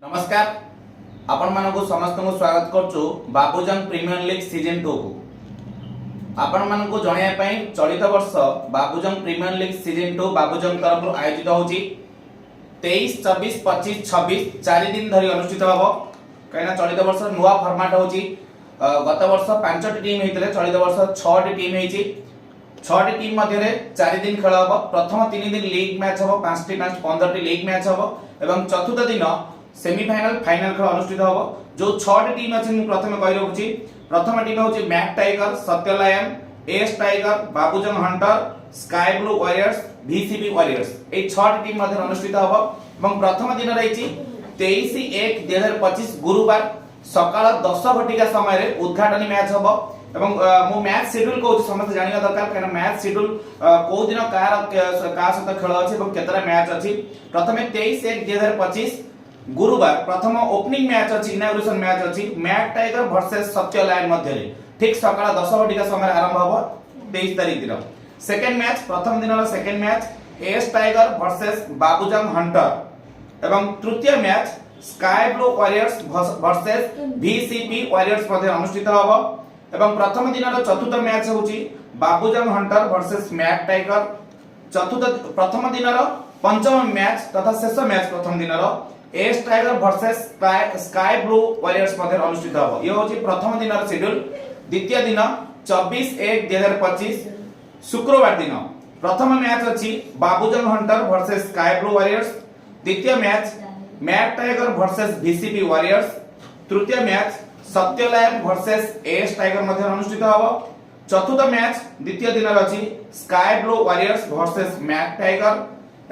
नमस्कार आपण मानक समस्त को स्वागत करछु बाबूजंग प्रीमियर लीग सीजन 2 को आपण मानक जणाया पई चलित वर्ष बाबूजंग प्रीमियर लीग सीजन 2 बाबूजंग तरफ आयोजित होची 23 24 25 26 4 दिन धरि अनुष्ठित हबो कहिना चलित वर्ष नुवा फॉर्मेट होची गत वर्ष 5 टीम हेतिले चलित वर्ष 6 टीम हेची 6 टीम मध्य रे 4 दिन खेल हबो प्रथम 3 दिन लीग मैच हबो 5 T match 15 T league match हबो एवं चतुर्थ दिन सेमीफाइनल फाइनल खेल अनुष्ठित होबो जो 6 टी टीम अछि प्रथम कहि रहउची प्रथम टीम होची Mac Tiger Satya Lion S Tiger Babujang Hunter Sky blue Warriors BCB Warriors ए 6 टी टीम मध्य अनुष्ठित होबो एवं प्रथम दिन रहिची 23/1/2025 गुरुवार सकाळ 10 घटिका समय रे उद्घाटनी मैच होबो एवं मो मैच शेड्यूल को समस्त जानिया दरकार कारण मैच शेड्यूल को दिन का सहित खेल अछि एवं केतरा मैच अछि प्रथमे 23/1/2025 गुरुवार प्रथम ओपनिंग मैच अछि इनॉग्रेशन मैच अछि मैक टाइगर वर्सेस सत्य लायन मध्य रे ठीक सकाळ 10 घटिका समय आरंभ होबो 23 तारिख दिन सेकंड मैच प्रथम दिन रो second match S tiger versus Babujang Hunter एवं तृतीय match Sky blue warriors versus BCP warriors मध्य अनुष्ठित होबो एवं प्रथम दिन रो चतुर्थ मैच होची Babujang Hunter versus Mac Tiger चतुर्थ प्रथम दिन रो पंचम मैच तथा शेष मैच प्रथम दिन रो S tiger versus sky blue warriors मध्य अनुष्ठित होबो ये होची प्रथम दिन रो शेड्यूल द्वितीय दिन 24/1/2025 शुक्रवार दिन प्रथम मैच अछि Babujang Hunter versus sky blue warriors द्वितीय match mac tiger versus BCP warriors तृतीय match Satya lion versus S tiger मध्य अनुष्ठित होबो चतुर्थ मैच द्वितीय दिन अछि sky blue warriors versus Mac tiger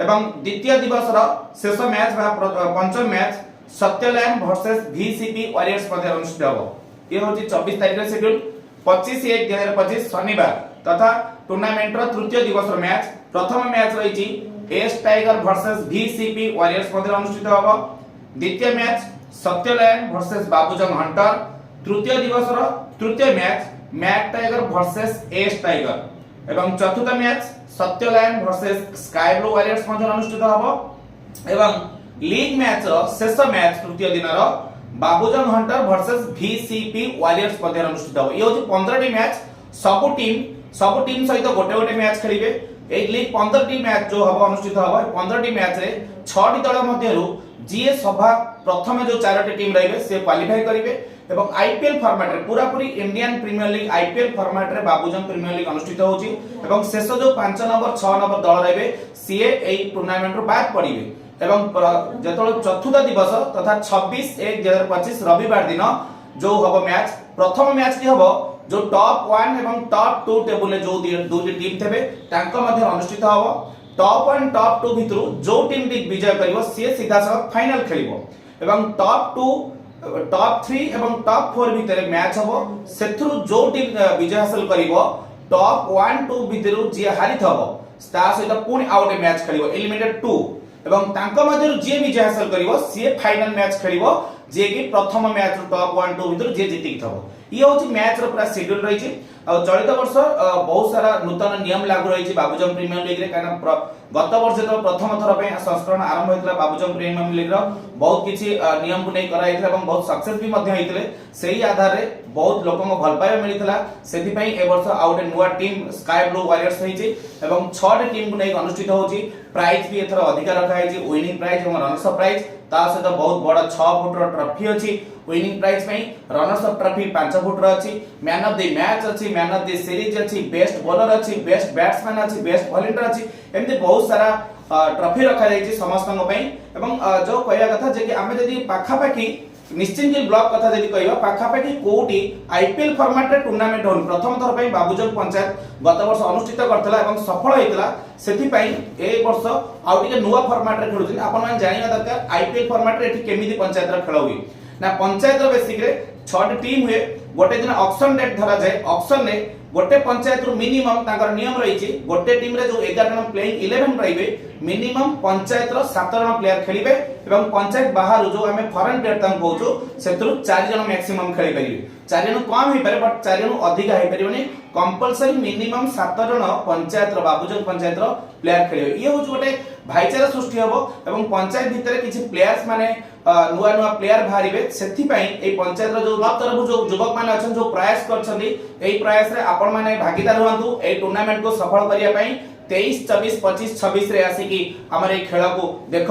एवं द्वितीय दिवस रो शेष मैच बा पंचम match Satya lion versus BCP warriors मध्य अनुष्ठित होबो ये होची 24 तारिख रे शेड्यूल 25/1/2025 शनिवार तथा टूर्नामेंट रो तृतीय दिवस रो मैच प्रथम मैच रहिची S tiger versus BCP warriors मध्य अनुष्ठित होबो द्वितीय match Satya lion versus Babujang Hunter तृतीय दिवस रो तृतीय match mac tiger versus S tiger एवं चतुर्थ match Satya lion versus sky blue warriors मध्य अनुष्ठित होबो एवं लीग मैच रो शेष मैच तृतीय दिन रो Babujang Hunter versus BCP warriors मध्य अनुष्ठित होबो ये होची 15 टी मैच सब टीम सहित गोटे मैच खेलिबे ए लीग 15 टी मैच जो हबो अनुष्ठित हबो 15 टी मैच रे 6 टी दल मध्यरु जीए सभा प्रथम जो 4 टी टीम रहिबे से क्वालिफाई करिवे एवं आईपीएल फॉर्मेट रे पूरा पूरी Indian premier league IPL format रे बाबूजंग प्रीमियर लीग अनुष्ठित होउची एवं शेष जो 5 नंबर 6 नंबर दल रहिबे सीए एई टूर्नामेंट रो बाद पड़िबे एवं जेतोल चतुर्थ दिवस तथा 26/1/2025 रविवार दिन जो हबो मैच प्रथम मैच की हबो जो टॉप 1 एवं टॉप 2 टेबल जो दुटी टीम थेबे तांको मध्य अनुष्ठित हबो टॉप 1 टॉप 2 भितरु जो टीम विजय करिवो से सीधा सह फाइनल खेलिवो एवं टॉप 2 टॉप 3 एवं टॉप 4 भितर मैच हबो सेथरु जो टीम विजय हासिल करिवो टॉप 1 2 भितरु जे हारिथ हबो ता सहित पुणी आउट मैच खेलिवो एलिमिनेटेड 2 एवं तांको मध्यरु जे विजय हासिल करिवो से फाइनल मैच खेलिवो जे कि प्रथम मैच टॉप 1 2 भितरु जे जीति थबो ये होची मैच रो पूरा शेड्यूल रहिछि आ चलित वर्ष बहुत सारा नूतन नियम लागू रहिछि बाबूजंग प्रीमियर लीग रे कारण गत वर्ष तो प्रथम थर पे संस्करण आरंभ होइतला बाबूजंग प्रीमियर लीग रो बहुत किछि नियम को नै कराइतला एवं बहुत सक्सेस भी मध्य होइतले सेही आधार रे बहुत लोकन को भल पाइबा मिलितला सेति पई ए वर्ष आउट नुवा टीम स्काई ब्लू वॉरियर्स होइछि एवं 6 टीम को नै अनुष्ठित होछि प्राइज भी एथर अधिक रखा है विनिंग प्राइज और रनर्स अप प्राइज ता सहित बहुत बड़ा 6 फुट रो ट्रॉफी अछि विनिंग प्राइज पई रनर्स अप ट्रॉफी 5 फुट रो अछि मैन ऑफ द मैच अछि मैन ऑफ द सीरीज अछि बेस्ट बॉलर अछि बेस्ट बैट्समैन अछि बेस्ट बॉलर अछि एमते बहुत सारा ट्रॉफी रखा जाइछि समस्त पई एवं जो कहया कथा जे कि हमें जदी पाखा पाखी निश्चिंत ब्लॉक कथा जदी कहबा पाखा पाखी कोटी आईपीएल फॉर्मेट रे टूर्नामेंट होन प्रथम थर पई बाबूजंग पंचायत गत वर्ष अनुष्ठित करथला एवं सफल होइतला सेति पई ए वर्ष आउ टिके नुवा फॉर्मेट रे खेलुछिन आपन मान जानिया दरकार आईपीएल फॉर्मेट रे एठी केमिति पंचायत रे खेल हुई ना पंचायत रो बेसिक रे 6 टीम हुए गोटे दिन ऑक्शन डेट धरा जाए ऑक्शन रे गोटे पंचायत रु मिनिमम ताकर नियम रहिछि गोटे टीम रे जो 11 जन प्लेइंग 11 रहिबे मिनिमम पंचायत रो 7 जन प्लेयर खेलिबे एवं पंचायत बाहर जो हमें फॉरेन प्लेयर तां कहउछो सेतरु 4 जन मैक्सिमम खेली परिबे 4 जन कम ही पारे बट 4 जन अधिक ही परिबनी कंपलसरी मिनिमम 7 जन पंचायत रो बाबूजंग पंचायत रो प्लेयर खेलिबे ये होछ गोटे भाईचारा सृष्टि हबो एवं पंचायत भितर किछि प्लेयर्स माने नुआ नुआ प्लेयर बाहरिबे सेथि पई ए पंचायत रो जो क्लब तरफ जो युवक माने अछन जो प्रयास करछन्ती एई प्रयास रे आपण माने भागीदार हुअन्तु ए टूर्नामेंट को सफल करिया पई 23 24 25 26 रे आसी कि हमर ए खेल को देख